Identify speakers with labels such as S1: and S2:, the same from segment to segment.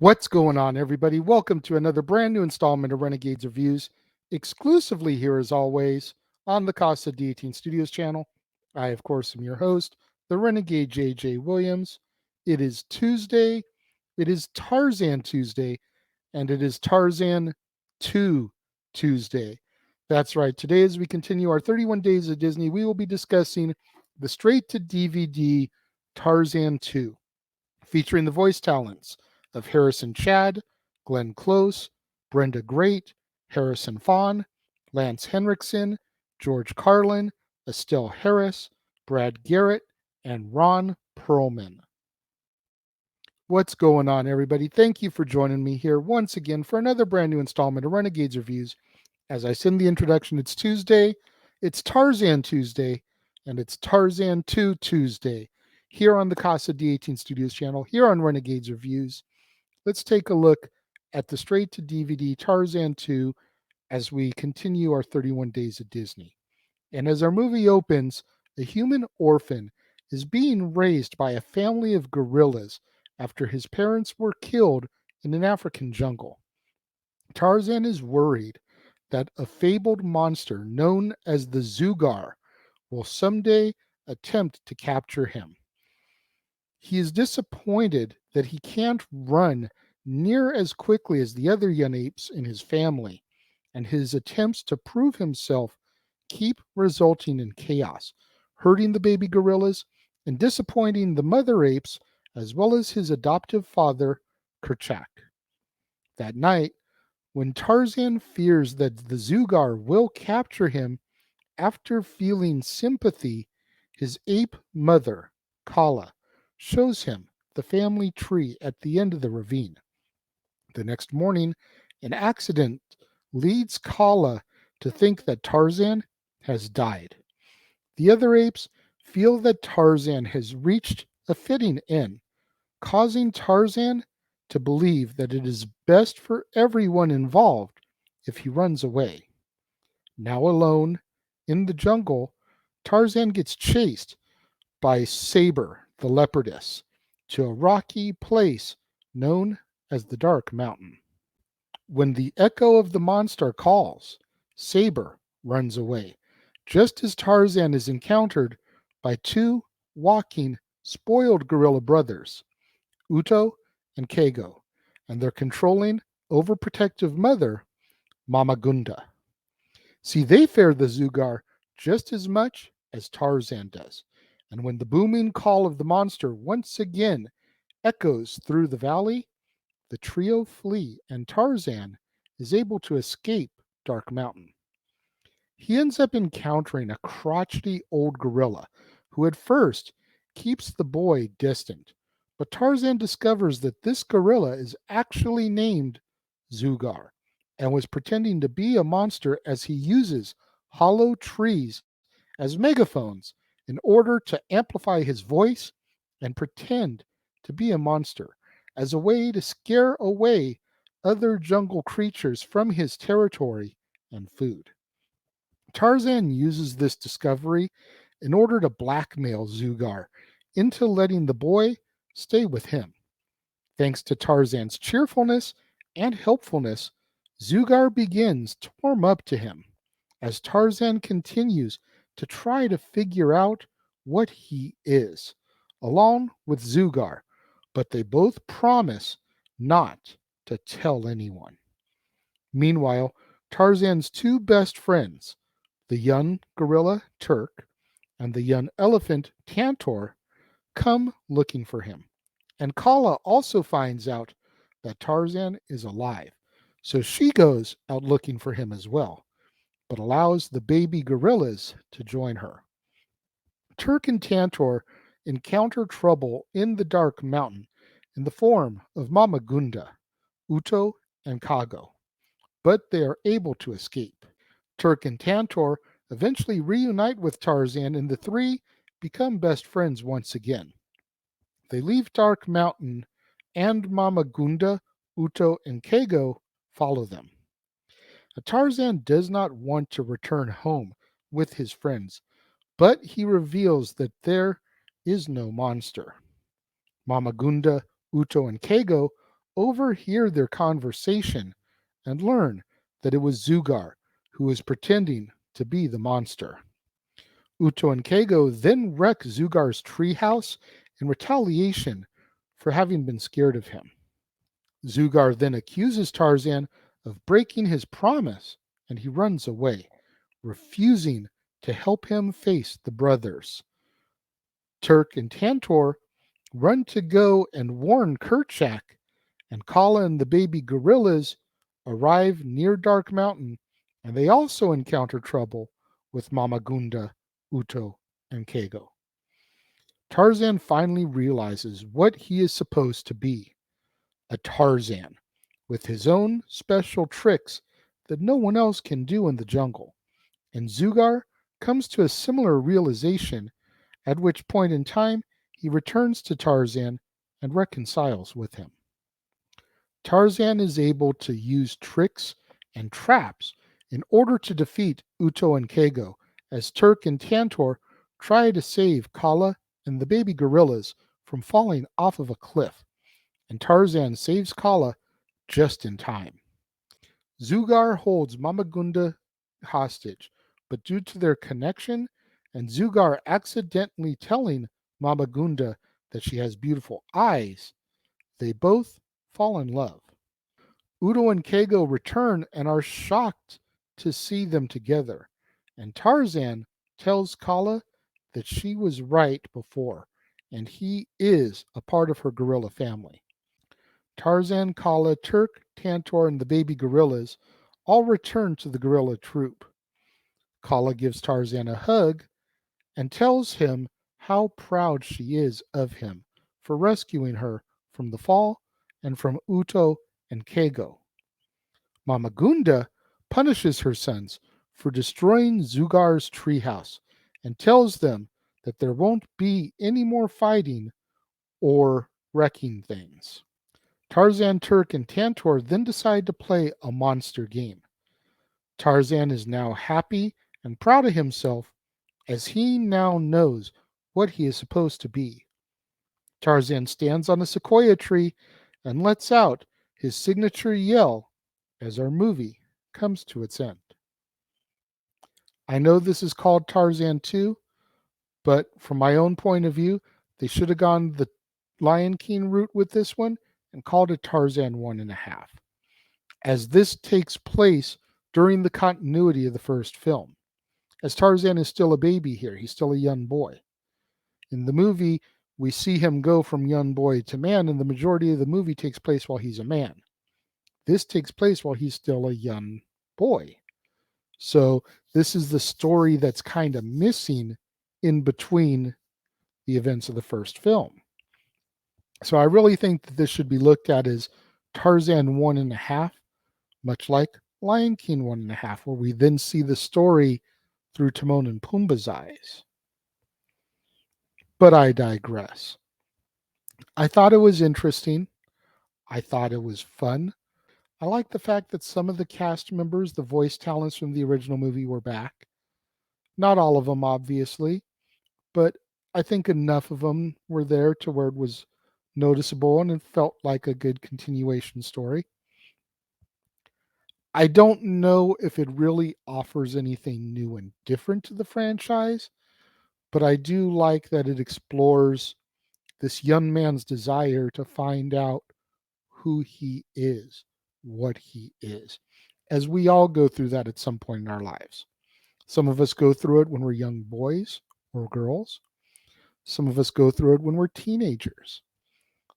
S1: What's going on, everybody? Welcome to another brand new installment of Renegades Reviews, exclusively here, as always, on the Casa D18 Studios channel. I, of course, am your host, the Renegade JJ Williams. It is Tuesday. It is Tarzan Tuesday, and it is Tarzan 2 Tuesday. That's right. Today, as we continue our 31 Days of Disney, we will be discussing the straight to DVD Tarzan 2, featuring the voice talents of Harrison Chad, Glenn Close, Brenda Great, Harrison Fahn, Lance Henriksen, George Carlin, Estelle Harris, Brad Garrett, and Ron Perlman. What's going on, everybody? Thank you for joining me here once again for another brand new installment of Renegades Reviews. As I said in the introduction, it's Tuesday, it's Tarzan Tuesday, and it's Tarzan 2 Tuesday here on the Casa D18 Studios channel, here on Renegades Reviews. Let's take a look at the straight to DVD Tarzan 2 as we continue our 31 Days of Disney. And as our movie opens, a human orphan is being raised by a family of gorillas after his parents were killed in an African jungle. Tarzan is worried that a fabled monster known as the Zoogar will someday attempt to capture him. He is disappointed that he can't run near as quickly as the other young apes in his family, and his attempts to prove himself keep resulting in chaos, hurting the baby gorillas and disappointing the mother apes as well as his adoptive father, Kerchak. That night, when Tarzan fears that the Zoogar will capture him, after feeling sympathy, his ape mother, Kala, shows him the family tree at the end of the ravine. The next morning, an accident leads Kala to think that Tarzan has died. The other apes feel that Tarzan has reached a fitting end, causing Tarzan to believe that it is best for everyone involved if he runs away. Now alone in the jungle, Tarzan gets chased by Saber the leopardess to a rocky place known as the Dark Mountain. When the echo of the monster calls, Saber runs away, just as Tarzan is encountered by two walking, spoiled gorilla brothers, Uto and Kago, and their controlling, overprotective mother, Mama Gunda. See, they fear the Zoogar just as much as Tarzan does, and when the booming call of the monster once again echoes through the valley, the trio flee, and Tarzan is able to escape Dark Mountain. He ends up encountering a crotchety old gorilla who at first keeps the boy distant, but Tarzan discovers that this gorilla is actually named Zoogar and was pretending to be a monster as he uses hollow trees as megaphones in order to amplify his voice and pretend to be a monster as a way to scare away other jungle creatures from his territory and food. Tarzan uses this discovery in order to blackmail Zoogar into letting the boy stay with him. Thanks to Tarzan's cheerfulness and helpfulness, Zoogar begins to warm up to him as Tarzan continues to try to figure out what he is, along with Zoogar, but they both promise not to tell anyone. Meanwhile, Tarzan's two best friends, the young gorilla Turk and the young elephant Tantor, come looking for him. And Kala also finds out that Tarzan is alive, so she goes out looking for him as well, but allows the baby gorillas to join her. Turk and Tantor encounter trouble in the Dark Mountain in the form of Mama Gunda, Uto, and Kago, but they are able to escape. Turk and Tantor eventually reunite with Tarzan, and the three become best friends once again. They leave Dark Mountain, and Mama Gunda, Uto, and Kago follow them. Tarzan does not want to return home with his friends, but he reveals that there is no monster. Mama Gunda, Uto, and Kago overhear their conversation and learn that it was Zugar who was pretending to be the monster. Uto and Kago then wreck Zugar's treehouse in retaliation for having been scared of him. Zugar then accuses Tarzan of breaking his promise and he runs away, refusing to help him face the brothers. Turk and Tantor run to go and warn Kerchak, and Kala and the baby gorillas arrive near Dark Mountain, and they also encounter trouble with Mama Gunda, Uto, and Kago. Tarzan finally realizes what he is supposed to be, a Tarzan, with his own special tricks that no one else can do in the jungle. And Zugar comes to a similar realization, at which point in time he returns to Tarzan and reconciles with him. Tarzan is able to use tricks and traps in order to defeat Uto and Kago, as Turk and Tantor try to save Kala and the baby gorillas from falling off of a cliff, and Tarzan saves Kala just in time. Zugar holds Mamagunda hostage, but due to their connection and Zugar accidentally telling Mamagunda that she has beautiful eyes, they both fall in love. Udo and Kago return and are shocked to see them together, and Tarzan tells Kala that she was right before, and he is a part of her gorilla family. Tarzan, Kala, Turk, Tantor, and the baby gorillas all return to the gorilla troop. Kala gives Tarzan a hug and tells him how proud she is of him for rescuing her from the fall and from Uto and Kago. Mama Gunda punishes her sons for destroying Zugar's treehouse and tells them that there won't be any more fighting or wrecking things. Tarzan, Turk, and Tantor then decide to play a monster game. Tarzan is now happy and proud of himself as he now knows what he is supposed to be. Tarzan stands on a sequoia tree and lets out his signature yell as our movie comes to its end. I know this is called Tarzan 2, but from my own point of view, they should have gone the Lion King route with this one and called it Tarzan 1.5, as this takes place during the continuity of the first film. As Tarzan is still a baby here, he's still a young boy. In the movie, we see him go from young boy to man, and the majority of the movie takes place while he's a man. This takes place while he's still a young boy. So this is the story that's kind of missing in between the events of the first film. So I really think that this should be looked at as Tarzan 1.5, much like Lion King 1.5, where we then see the story through Timon and Pumbaa's eyes. But I digress. I thought it was interesting. I thought it was fun. I like the fact that some of the cast members, the voice talents from the original movie, were back. Not all of them, obviously, but I think enough of them were there to where it was noticeable and it felt like a good continuation story. I don't know if it really offers anything new and different to the franchise, but I do like that it explores this young man's desire to find out who he is, what he is, as we all go through that at some point in our lives. Some of us go through it when we're young boys or girls. Some of us go through it when we're teenagers.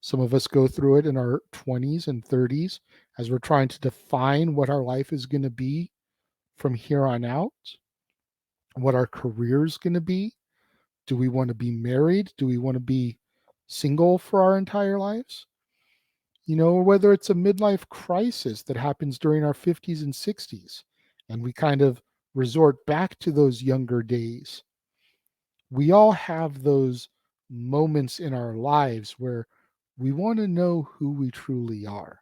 S1: Some of us go through it in our 20s and 30s as we're trying to define what our life is going to be from here on out, what our career is going to be. Do we want to be married? Do we want to be single for our entire lives? Whether it's a midlife crisis that happens during our 50s and 60s, and we kind of resort back to those younger days. We all have those moments in our lives where we want to know who we truly are.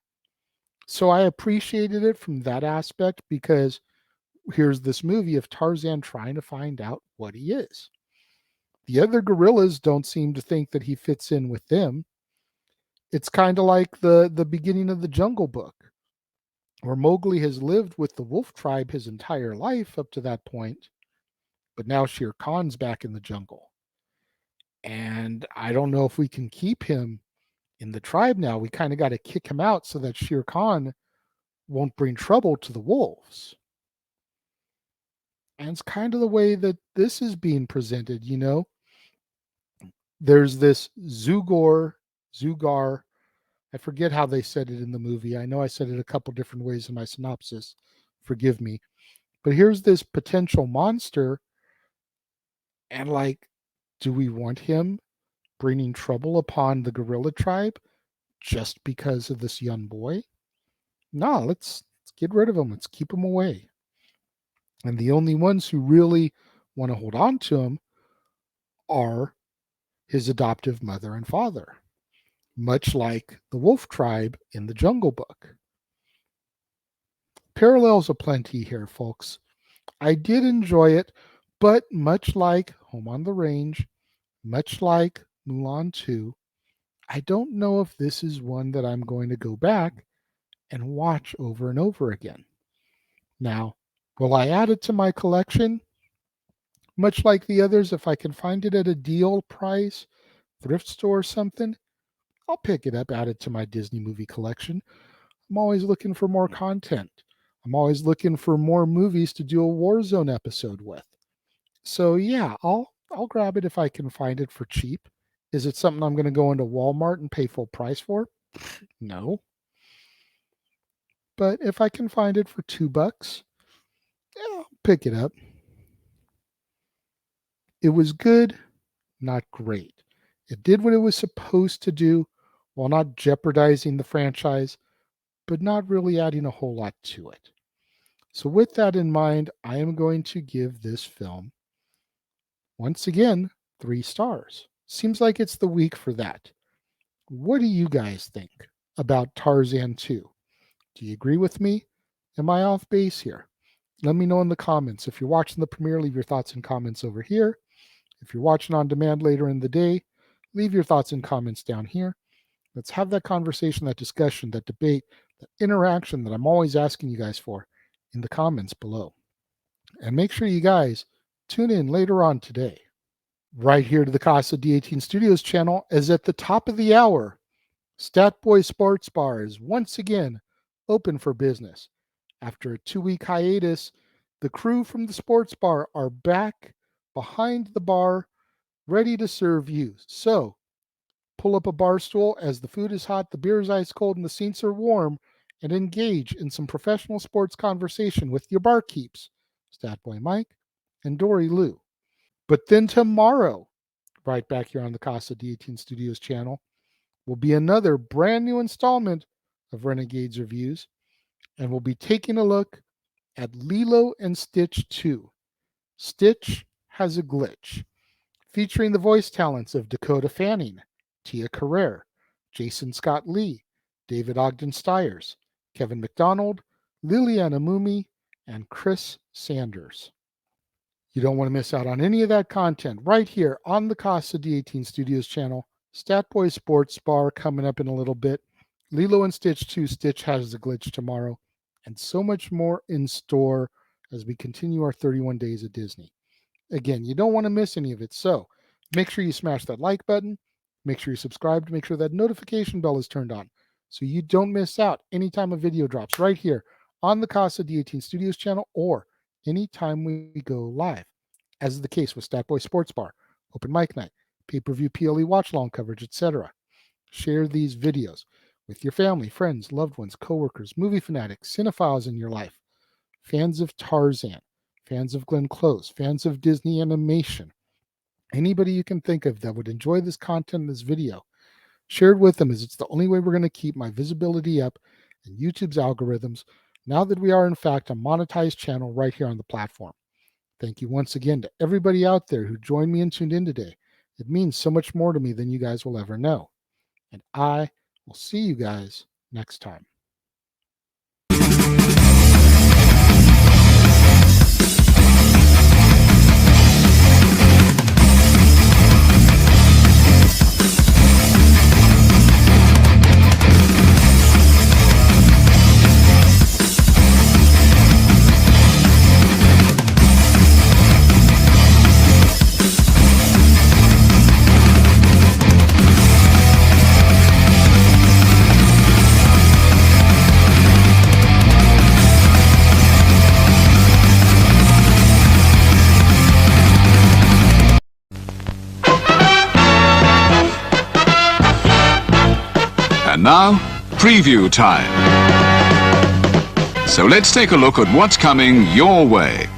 S1: So I appreciated it from that aspect because here's this movie of Tarzan trying to find out what he is. The other gorillas don't seem to think that he fits in with them. It's kind of like the beginning of the Jungle Book, where Mowgli has lived with the wolf tribe his entire life up to that point, but now Shere Khan's back in the jungle. And I don't know if we can keep him in the tribe now. We kind of got to kick him out so that Shere Khan won't bring trouble to the wolves. And it's kind of the way that this is being presented, you know. There's this Zugar. I forget how they said it in the movie. I know I said it a couple different ways in my synopsis. Forgive me. But here's this potential monster. And like, do we want him bringing trouble upon the gorilla tribe just because of this young boy? No, let's get rid of him. Let's keep him away. And the only ones who really want to hold on to him are his adoptive mother and father, much like the wolf tribe in the Jungle Book. Parallels aplenty here, folks. I did enjoy it, but much like Home on the Range, much like Mulan 2, I don't know if this is one that I'm going to go back and watch over and over again. Now, will I add it to my collection? Much like the others, if I can find it at a deal price, thrift store or something, I'll pick it up, add it to my Disney movie collection. I'm always looking for more content. I'm always looking for more movies to do a Warzone episode with. So yeah, I'll grab it if I can find it for cheap. Is it something I'm going to go into Walmart and pay full price for? No. But if I can find it for $2, yeah, I'll pick it up. It was good, not great. It did what it was supposed to do while not jeopardizing the franchise, but not really adding a whole lot to it. So with that in mind, I am going to give this film, once again, 3 stars. Seems like it's the week for that. What do you guys think about Tarzan 2? Do you agree with me? Am I off base here? Let me know in the comments. If you're watching the premiere, leave your thoughts and comments over here. If you're watching on demand later in the day, leave your thoughts and comments down here. Let's have that conversation, that discussion, that debate, that interaction that I'm always asking you guys for in the comments below. And make sure you guys tune in later on today. Right here to the Casa D18 Studios channel, as at the top of the hour, Statboy Sports Bar is once again open for business. After a 2-week hiatus, the crew from the sports bar are back behind the bar, ready to serve you. So, pull up a bar stool as the food is hot, the beer is ice cold, and the seats are warm, and engage in some professional sports conversation with your barkeeps, Statboy Mike and Dory Lou. But then tomorrow, right back here on the Casa D18 Studios channel, will be another brand new installment of Renegades Reviews, and we'll be taking a look at Lilo and Stitch 2. Stitch has a glitch, featuring the voice talents of Dakota Fanning, Tia Carrere, Jason Scott Lee, David Ogden Stiers, Kevin McDonald, Liliana Mumi, and Chris Sanders. You don't want to miss out on any of that content right here on the Casa D18 Studios channel. Statboy Sports Bar coming up in a little bit. Lilo and Stitch 2, Stitch has the glitch tomorrow. And so much more in store as we continue our 31 days at Disney. Again, you don't want to miss any of it. So make sure you smash that like button. Make sure you subscribe to make sure that notification bell is turned on so you don't miss out anytime a video drops right here on the Casa D18 Studios channel or anytime we go live, as is the case with Statboy Sports Bar, Open Mic Night, pay-per-view PLE watch-along coverage, etc. Share these videos with your family, friends, loved ones, coworkers, movie fanatics, cinephiles in your life, fans of Tarzan, fans of Glenn Close, fans of Disney animation, anybody you can think of that would enjoy this content in this video. Share it with them, as it's the only way we're going to keep my visibility up and YouTube's algorithms now that we are in fact a monetized channel right here on the platform. Thank you once again to everybody out there who joined me and tuned in today. It means so much more to me than you guys will ever know. And I will see you guys next time.
S2: And now, preview time. So let's take a look at what's coming your way.